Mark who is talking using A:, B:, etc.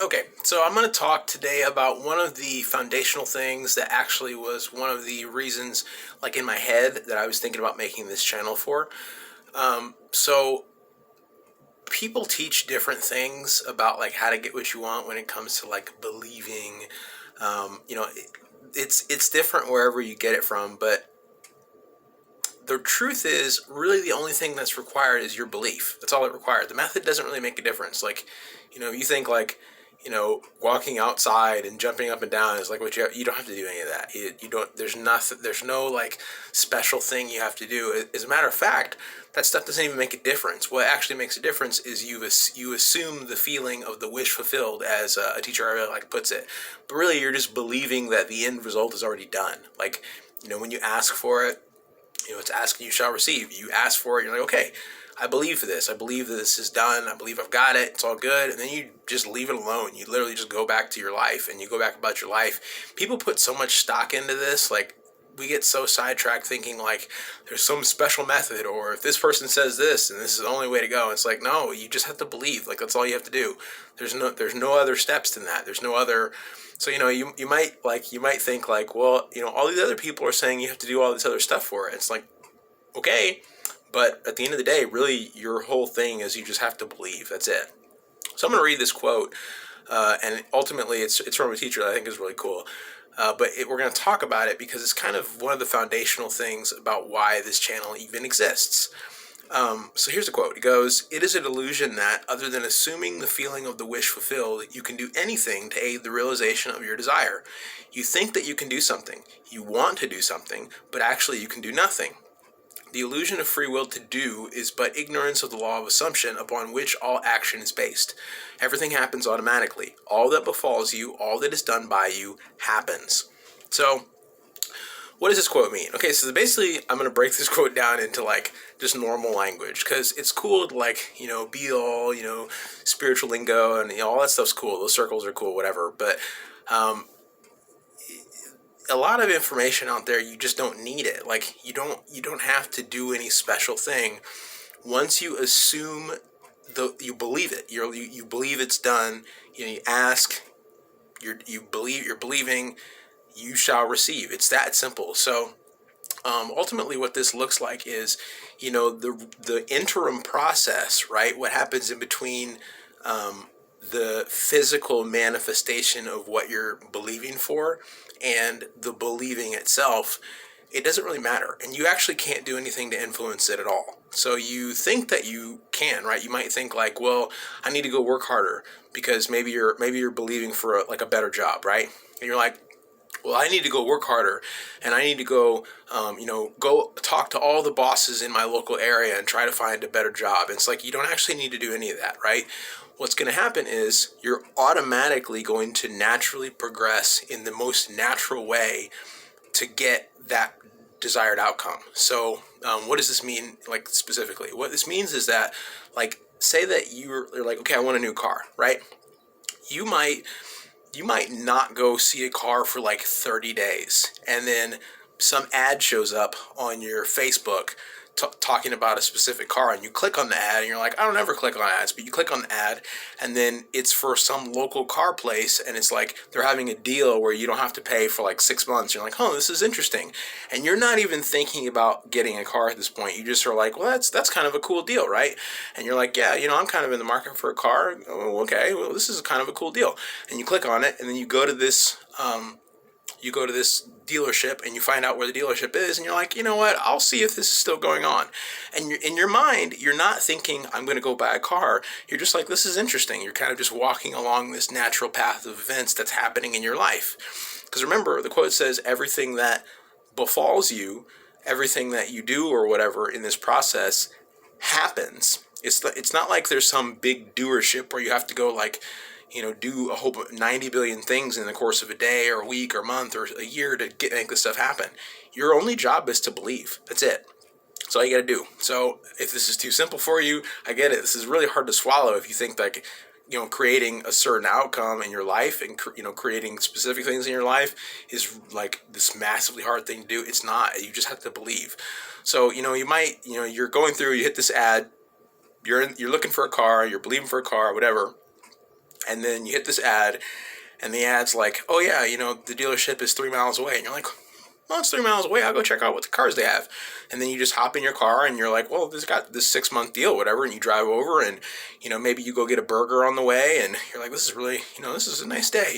A: Okay, so I'm going to talk today about one of the foundational things that actually was one of the reasons, like in my head, that I was thinking about making this channel for. So people teach different things about like how to get what you want when it comes to like believing. It's different wherever you get it from, but the truth is really the only thing that's required is your belief. That's all it requires. The method doesn't really make a difference. Like, you think like, walking outside and jumping up and down is like what you don't have to do any of that. You don't, there's nothing, there's no like special thing you have to do. As a matter of fact, that stuff doesn't even make a difference. What actually makes a difference is you assume the feeling of the wish fulfilled, as a teacher I really like puts it. But really, you're just believing that the end result is already done. Like, when you ask for it, it's asking you shall receive. You ask for it, you're like, okay, I believe for this. I believe that this is done. I believe I've got it. It's all good. And then you just leave it alone. You literally just go back to your life and you go back about your life. People put so much stock into this. Like, we get so sidetracked thinking like there's some special method, or if this person says this and this is the only way to go. It's like, no, you just have to believe. Like, that's all you have to do. There's no other steps than that. There's no other. So, you might think like, well, all these other people are saying you have to do all this other stuff for it. It's like, okay, but at the end of the day, really your whole thing is you just have to believe. That's it. So I'm going to read this quote, and ultimately it's from a teacher that I think is really cool. We're going to talk about it because it's kind of one of the foundational things about why this channel even exists. So here's a quote. It goes, "It is a delusion that, other than assuming the feeling of the wish fulfilled, you can do anything to aid the realization of your desire. You think that you can do something. You want to do something, but actually you can do nothing. The illusion of free will to do is but ignorance of the law of assumption upon which all action is based. Everything happens automatically. All that befalls you, all that is done by you, happens." So, what does this quote mean? Okay, so basically, I'm going to break this quote down into like just normal language, because it's cool to like, be all, spiritual lingo and all that stuff's cool. Those circles are cool, whatever. But a lot of information out there, you just don't need it. Like, you don't have to do any special thing. Once you assume you believe it. You believe it's done. You ask. You're believing. You shall receive. It's that simple. So ultimately, what this looks like is, the interim process, right? What happens in between the physical manifestation of what you're believing for and the believing itself. It doesn't really matter, and you actually can't do anything to influence it at all. So you think that you can, right? You might think like, well, I need to go work harder because maybe you're believing for a better job, right? And you're like, well, I need to go work harder, and I need to go, go talk to all the bosses in my local area and try to find a better job. It's like, you don't actually need to do any of that, right? What's going to happen is you're automatically going to naturally progress in the most natural way to get that desired outcome. So what does this mean, like, specifically? What this means is that, like, say that you're like, okay, I want a new car, right? You might not go see a car for like 30 days, and then some ad shows up on your Facebook talking about a specific car, and you click on the ad, and you're like, I don't ever click on ads, but you click on the ad, and then it's for some local car place, and it's like they're having a deal where you don't have to pay for like 6 months. You're like, oh, this is interesting. And you're not even thinking about getting a car at this point. You just are like, well, that's kind of a cool deal, right? And you're like, yeah, I'm kind of in the market for a car. Oh, okay, well, this is kind of a cool deal. And you click on it, and then you go to this dealership, and you find out where the dealership is, and you're like, you know what, I'll see if this is still going on. And in your mind, you're not thinking, I'm going to go buy a car. You're just like, this is interesting. You're kind of just walking along this natural path of events that's happening in your life. Because remember, the quote says, everything that befalls you, everything that you do or whatever in this process happens. It's not like there's some big doership where you have to go like, do a whole 90 billion things in the course of a day or a week or a month or a year to make this stuff happen. Your only job is to believe. That's it. That's all you got to do. So if this is too simple for you, I get it. This is really hard to swallow if you think like, creating a certain outcome in your life and, creating specific things in your life is like this massively hard thing to do. It's not. You just have to believe. So, you might, you're going through, you hit this ad, you're looking for a car, you're believing for a car, whatever. And then you hit this ad, and the ad's like, oh yeah, the dealership is 3 miles away. And you're like, well, it's 3 miles away. I'll go check out what the cars they have. And then you just hop in your car and you're like, well, this got this 6-month deal, whatever. And you drive over and, maybe you go get a burger on the way and you're like, this is really, this is a nice day.